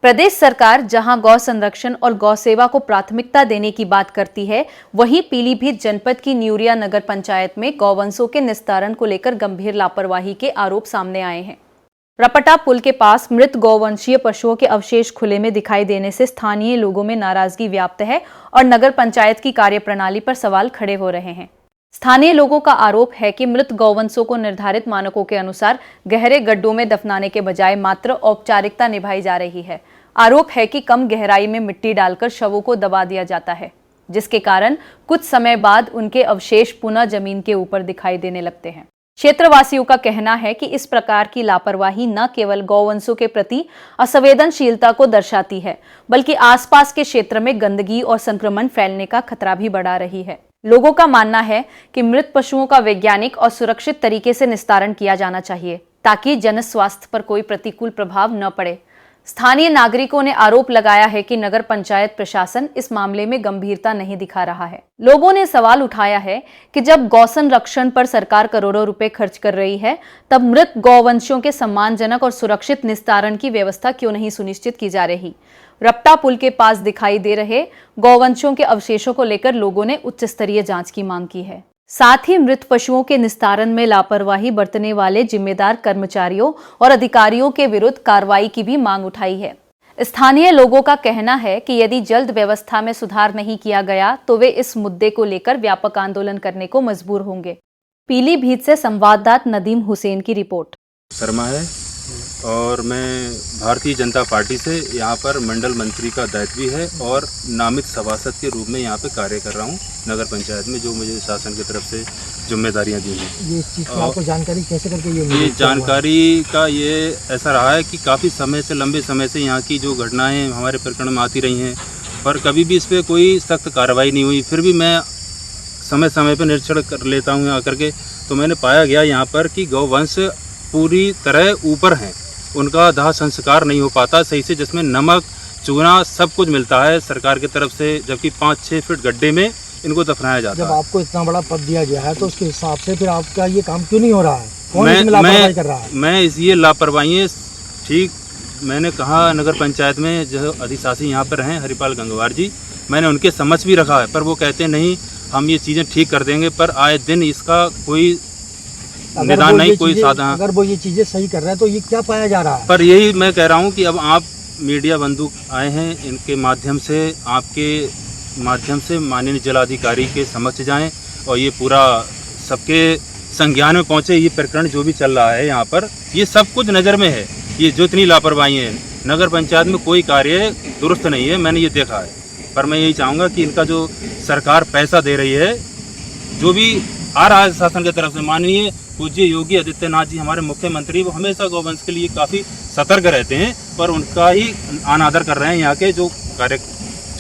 प्रदेश सरकार जहां गौ संरक्षण और गौ सेवा को प्राथमिकता देने की बात करती है, वहीं पीलीभीत जनपद की न्यूरिया नगर पंचायत में गौवंशों के निस्तारण को लेकर गंभीर लापरवाही के आरोप सामने आए हैं। रपटा पुल के पास मृत गौवंशीय पशुओं के अवशेष खुले में दिखाई देने से स्थानीय लोगों में नाराजगी व्याप्त है और नगर पंचायत की कार्यप्रणाली पर सवाल खड़े हो रहे हैं। स्थानीय लोगों का आरोप है कि मृत गौवंशों को निर्धारित मानकों के अनुसार गहरे गड्ढों में दफनाने के बजाय मात्र औपचारिकता निभाई जा रही है। आरोप है कि कम गहराई में मिट्टी डालकर शवों को दबा दिया जाता है, जिसके कारण कुछ समय बाद उनके अवशेष पुनः जमीन के ऊपर दिखाई देने लगते हैं। क्षेत्रवासियों का कहना है कि इस प्रकार की लापरवाही न केवल गौवंशों के प्रति असंवेदनशीलता को दर्शाती है, बल्कि आसपास के क्षेत्र में गंदगी और संक्रमण फैलने का खतरा भी बढ़ा रही है। लोगों का मानना है कि मृत पशुओं का वैज्ञानिक और सुरक्षित तरीके से निस्तारण किया जाना चाहिए, ताकि जन स्वास्थ्य पर कोई प्रतिकूल प्रभाव न पड़े। स्थानीय नागरिकों ने आरोप लगाया है कि नगर पंचायत प्रशासन इस मामले में गंभीरता नहीं दिखा रहा है। लोगों ने सवाल उठाया है कि जब गौ संरक्षण पर सरकार करोड़ों रुपए खर्च कर रही है, तब मृत गौवंशियों के सम्मानजनक और सुरक्षित निस्तारण की व्यवस्था क्यों नहीं सुनिश्चित की जा रही। रपटा पुल के पास दिखाई दे रहे गौवंशों के अवशेषों को लेकर लोगों ने उच्च स्तरीय जांच की मांग की है। साथ ही मृत पशुओं के निस्तारण में लापरवाही बरतने वाले जिम्मेदार कर्मचारियों और अधिकारियों के विरुद्ध कार्रवाई की भी मांग उठाई है। स्थानीय लोगों का कहना है कि यदि जल्द व्यवस्था में सुधार नहीं किया गया तो वे इस मुद्दे को लेकर व्यापक आंदोलन करने को मजबूर होंगे। पीलीभीत से संवाददाता नदीम हुसैन की रिपोर्ट। शर्मा है और मैं भारतीय जनता पार्टी से यहाँ पर मंडल मंत्री का दायित्व भी है और नामित सभासद के रूप में यहाँ पे कार्य कर रहा हूँ नगर पंचायत में, जो मुझे शासन की तरफ से जिम्मेदारियाँ दी हैं। ये इस चीज़ की आपको जानकारी कैसे करके ये जानकारी का ये ऐसा रहा है कि काफ़ी समय से, लंबे समय से यहाँ की जो घटनाएँ हमारे प्रकरण में आती रही हैं, पर कभी भी इस पर कोई सख्त कार्रवाई नहीं हुई। फिर भी मैं समय समय पर निरीक्षण कर लेता हूँ यहाँ करके, तो मैंने पाया गया यहाँ पर कि गौवंश पूरी तरह ऊपर हैं, उनका दाह संस्कार नहीं हो पाता सही से, जिसमें नमक, चूना सब कुछ मिलता है सरकार की तरफ से, जबकि 5-6 फीट गड्ढे में इनको दफनाया जाता है। जब आपको इतना बड़ा पद दिया गया है तो उसके हिसाब से फिर आपका ये काम क्यों नहीं हो रहा है? कौन इसमें लापरवाही कर रहा है? मैं ये लापरवाही ठीक मैंने कहा नगर पंचायत में जो अधिशासी यहाँ पर हैं हरिपाल गंगवार जी, मैंने उनके समझ भी रखा है, पर वो कहते नहीं हम ये चीज़ें ठीक कर देंगे, पर आए दिन इसका कोई निदान नहीं, कोई साधन। अगर वो ये चीज़ें सही कर रहे हैं तो ये क्या पाया जा रहा है? पर यही मैं कह रहा हूँ कि अब आप मीडिया बंधु आए हैं, इनके माध्यम से, आपके माध्यम से माननीय जिलाधिकारी के समक्ष जाएं और ये पूरा सबके संज्ञान में पहुँचे। ये प्रकरण जो भी चल रहा है यहाँ पर, ये सब कुछ नज़र में है। ये जो इतनी लापरवाही है नगर पंचायत में, कोई कार्य दुरुस्त नहीं है, मैंने ये देखा है। पर मैं यही चाहूँगा कि इनका जो सरकार पैसा दे रही है, जो भी आ रहा है शासन की तरफ से, माननीय पूज्य योगी आदित्यनाथ जी हमारे मुख्यमंत्री, वो हमेशा गौवंश के लिए काफ़ी सतर्क रहते हैं, पर उनका ही अनादर कर रहे हैं यहाँ के जो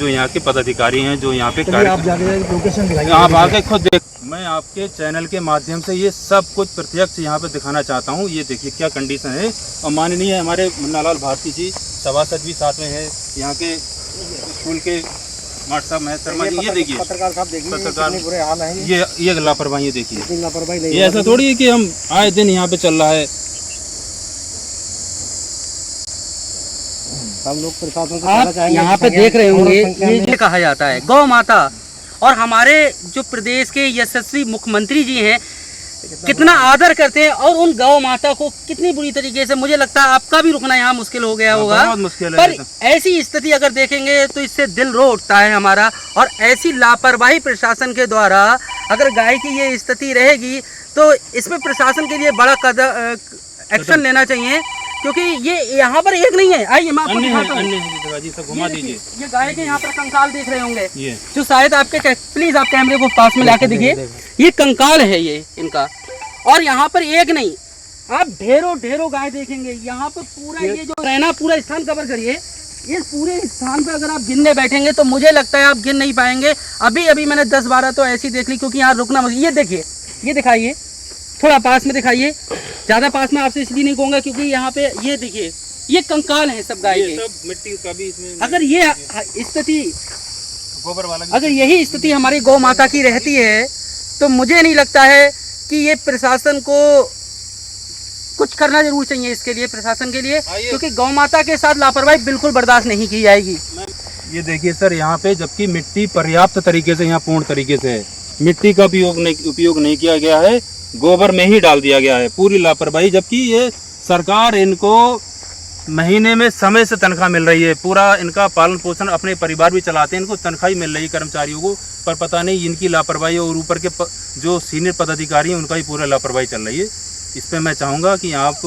यहाँ के पदाधिकारी हैं, जो यहाँ पे कार्य। आप जाके लोकेशन दिखाइए, आप आके खुद देख। मैं आपके चैनल के माध्यम से ये सब कुछ प्रत्यक्ष यहाँ पे दिखाना चाहता हूँ। ये देखिए क्या कंडीशन है, और माननीय हमारे मुन्नालाल भारती जी सभासद भी साथ में है यहाँ के स्कूल के मास्टर साहब महेश शर्मा जी। ये देखिए पत्रकार साहब, देखिए कितने बुरे हाल हैं। ये लापरवाही देखिए, लापरवाही नहीं, ये ऐसा थोड़ी है कि हम आए दिन यहाँ पे चल रहा है। हम लोग प्रशासन को आप यहाँ पे देख रहे होंगे, ये कहा जाता है गौ माता, और हमारे जो प्रदेश के यशस्वी मुख्यमंत्री जी हैं कितना आदर करते हैं, और उन गौ माता को कितनी बुरी तरीके से, मुझे लगता है आपका भी रुकना यहाँ मुश्किल हो गया होगा। बहुत मुश्किल है, पर ऐसी स्थिति अगर देखेंगे तो इससे दिल रो उठता है हमारा। और ऐसी लापरवाही प्रशासन के द्वारा अगर गाय की ये स्थिति रहेगी तो इसमें प्रशासन के लिए बड़ा एक्शन लेना चाहिए, क्योंकि ये यहाँ पर एक नहीं है। आइए मैं आपको दिखाता हूँ, घुमा दीजिए। ये गाय के यहाँ पर कंकाल देख रहे होंगे, जो शायद आपके, प्लीज आप कैमरे को पास में लाके दिखिए, ये कंकाल है ये इनका। और यहाँ पर एक नहीं, आप ढेरों गाय देखेंगे यहाँ पर। पूरा ये जो रहना, पूरा स्थान कवर करिए। इस पूरे स्थान पे अगर आप गिनने बैठेंगे तो मुझे लगता है आप गिन नहीं पाएंगे। अभी मैंने 10-12 तो ऐसी देख ली, क्योंकि यहाँ रुकना। ये देखिए, ये दिखाइए, थोड़ा पास में दिखाइए, ज़्यादा पास में आपसे इसलिए नहीं कहूँगा क्योंकि यहाँ पे ये देखिए, ये कंकाल है सब गाय के, सब मिट्टी का भी इसमें। अगर ये स्थिति, गोबर वाला, अगर यही स्थिति हमारी गौ माता की रहती है तो मुझे नहीं लगता है कि ये प्रशासन को कुछ करना जरूर चाहिए इसके लिए, प्रशासन के लिए, क्योंकि गौ माता के साथ लापरवाही बिल्कुल बर्दाश्त नहीं की जाएगी। ये देखिए सर, यहाँ पे जबकि मिट्टी पर्याप्त तरीके से यहाँ पूर्ण तरीके से है, मिट्टी का उपयोग नहीं किया गया है, गोबर में ही डाल दिया गया है, पूरी लापरवाही। जबकि ये सरकार इनको महीने में समय से तनख्वाह मिल रही है, पूरा इनका पालन पोषण अपने परिवार भी चलाते हैं, इनको तनख्वाह ही मिल रही है कर्मचारियों को, पर पता नहीं इनकी लापरवाही और ऊपर के जो सीनियर पदाधिकारी हैं उनका ही पूरा लापरवाही चल रही है। इस पे मैं चाहूँगा कि आप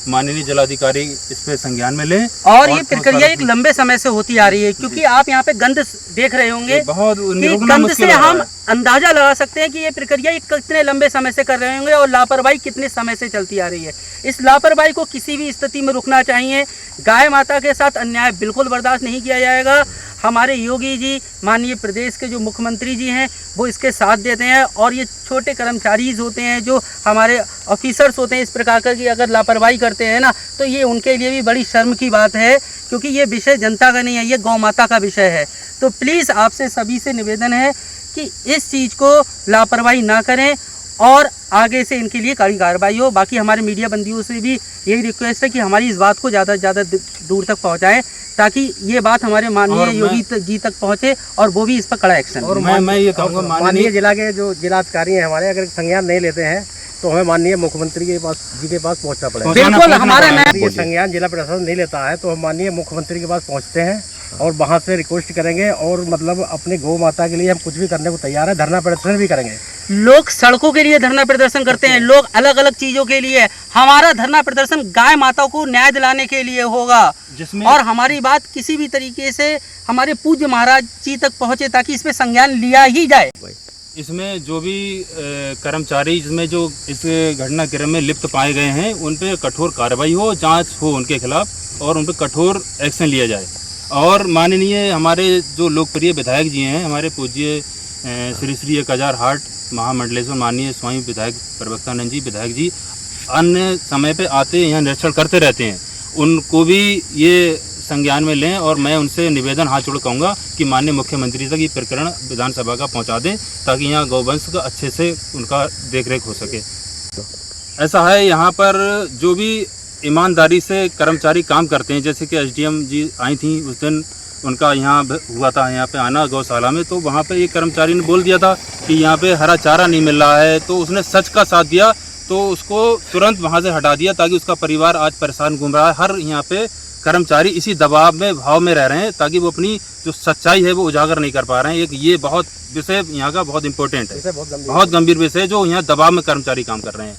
माननीय जिलाधिकारी इस पे संज्ञान में लें। और ये प्रक्रिया एक लंबे समय से होती आ रही है, क्योंकि आप यहाँ पे गंध देख रहे होंगे, बहुत कि गंध से हम अंदाजा लगा सकते हैं कि ये प्रक्रिया कितने लंबे समय से कर रहे होंगे और लापरवाही कितने समय से चलती आ रही है। इस लापरवाही को किसी भी स्थिति में रुकना चाहिए। गाय माता के साथ अन्याय बिल्कुल बर्दाश्त नहीं किया जाएगा। हमारे योगी जी, माननीय प्रदेश के जो मुख्यमंत्री जी हैं, वो इसके साथ देते हैं। और ये छोटे कर्मचारी होते हैं, जो हमारे ऑफिसर्स होते हैं, इस प्रकार का कि अगर लापरवाही करते हैं ना, तो ये उनके लिए भी बड़ी शर्म की बात है, क्योंकि ये विषय जनता का नहीं है, ये गौ माता का विषय है। तो प्लीज़ आपसे सभी से निवेदन है कि इस चीज़ को लापरवाही ना करें और आगे से इनके लिए कड़ी कार्रवाई हो। बाकी हमारे मीडिया बंदियों से भी यही रिक्वेस्ट है कि हमारी इस बात को ज़्यादा से ज़्यादा दूर तक पहुँचाएं, ताकि ये बात हमारे माननीय योगी जी तक पहुँचे और वो भी इस पर कड़ा एक्शन। और मैं ये कहूँगा, माननीय जिला के जो जिलाधिकारी हैं हमारे, अगर संज्ञान नहीं लेते हैं तो हमें माननीय मुख्यमंत्री के पास पहुंचना पड़ेगा। बिल्कुल, हमारा ये संज्ञान जिला प्रशासन नहीं लेता है तो हम माननीय मुख्यमंत्री के पास पहुंचते हैं और वहां से रिक्वेस्ट करेंगे, और मतलब अपने गौ माता के लिए हम कुछ भी करने को तैयार है, धरना प्रदर्शन भी करेंगे। लोग सड़कों के लिए धरना प्रदर्शन करते हैं, लोग अलग अलग चीजों के लिए। हमारा धरना प्रदर्शन गाय माताओं को न्याय दिलाने के लिए होगा, जिसमें और हमारी बात किसी भी तरीके से हमारे पूज्य महाराज जी तक पहुंचे, ताकि इसमें संज्ञान लिया ही जाए। इसमें जो भी कर्मचारी इसमें जो इस घटनाक्रम में लिप्त पाए गए हैं उन पर कठोर कार्रवाई हो, जांच हो उनके खिलाफ और उन पर कठोर एक्शन लिया जाए। और माननीय हमारे जो लोकप्रिय विधायक जी हैं, हमारे पूज्य श्री श्री 1000 हाट महामंडलेश्वर माननीय स्वामी विधायक प्रवक्तानंद जी विधायक जी अन्य समय पे आते यहाँ निरीक्षण करते रहते हैं, उनको भी ये संज्ञान में लें। और मैं उनसे निवेदन हाथ जोड़ कहूँगा कि माननीय मुख्यमंत्री तक ये प्रकरण विधानसभा का पहुँचा दें, ताकि यहाँ गौवंश का अच्छे से उनका देखरेख हो सके। ऐसा है, यहाँ पर जो भी ईमानदारी से कर्मचारी काम करते हैं, जैसे कि एसडीएम जी आई थी उस दिन, उनका यहाँ हुआ था यहाँ पे आना गौशाला में, तो वहाँ पे एक कर्मचारी ने बोल दिया था कि यहाँ पे हरा चारा नहीं मिल रहा है, तो उसने सच का साथ दिया, तो उसको तुरंत वहाँ से हटा दिया, ताकि उसका परिवार आज परेशान घूम रहा है। हर यहाँ पे कर्मचारी इसी दबाव में भाव में रह रहे हैं, ताकि वो अपनी जो सच्चाई है वो उजागर नहीं कर पा रहे हैं। एक ये बहुत विषय यहाँ का बहुत इंपॉर्टेंट है, बहुत गंभीर विषय, जो यहाँ दबाव में कर्मचारी काम कर रहे हैं।